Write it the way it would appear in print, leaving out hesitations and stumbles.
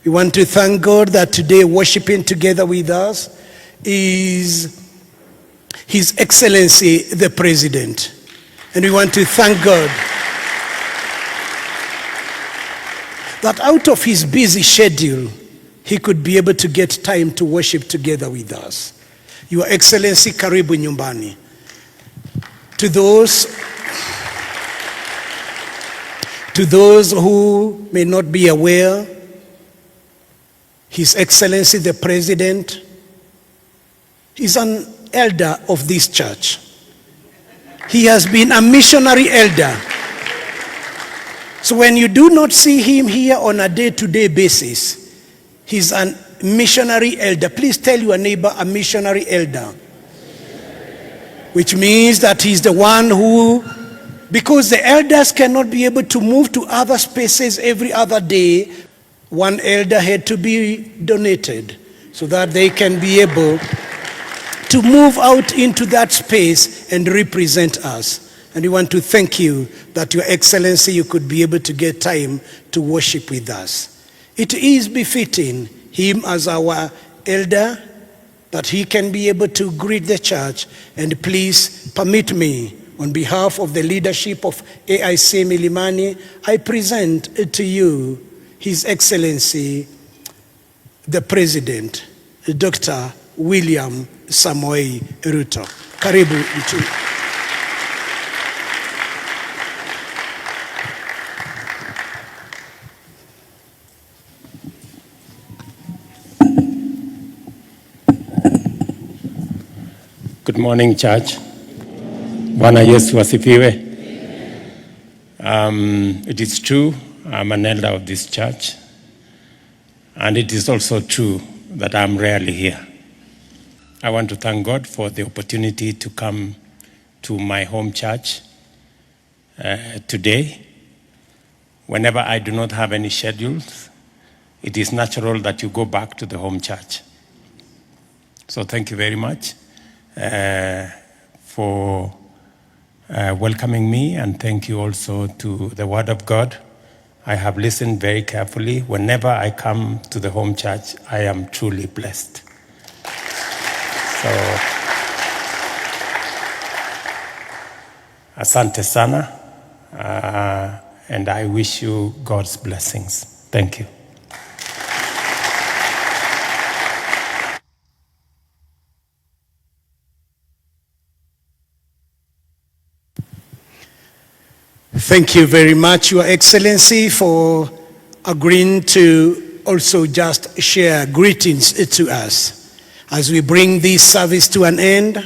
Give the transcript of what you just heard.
We want to thank God that today worshiping together with us is His Excellency the President. And we want to thank God that out of his busy schedule, he could be able to get time to worship together with us. Your Excellency, karibu nyumbani. To those who may not be aware, His Excellency the President is an elder of this church. He has been a missionary elder. So when you do not see him here on a day-to-day basis, he's a missionary elder. Please tell your neighbor, a missionary elder. Which means that he's the one who, because the elders cannot be able to move to other spaces every other day, one elder had to be donated so that they can be able to move out into that space and represent us. And we want to thank you that, Your Excellency, you could be able to get time to worship with us. It is befitting him as our elder that he can be able to greet the church. And please permit me, on behalf of the leadership of AIC Milimani, I present to you His Excellency, the President, Dr. William Samoei Ruto. Karibu mtu. Good morning, church. Bwana Yesu asifiwe. It is true, I'm an elder of this church, and it is also true that I'm rarely here. I want to thank God for the opportunity to come to my home church today. Whenever I do not have any schedules, it is natural that you go back to the home church. So thank you very much for welcoming me, and thank you also to the Word of God. I have listened very carefully. Whenever I come to the home church, I am truly blessed. So, asante sana, and I wish you God's blessings. Thank you. Thank you very much, Your Excellency, for agreeing to also just share greetings to us. As we bring this service to an end,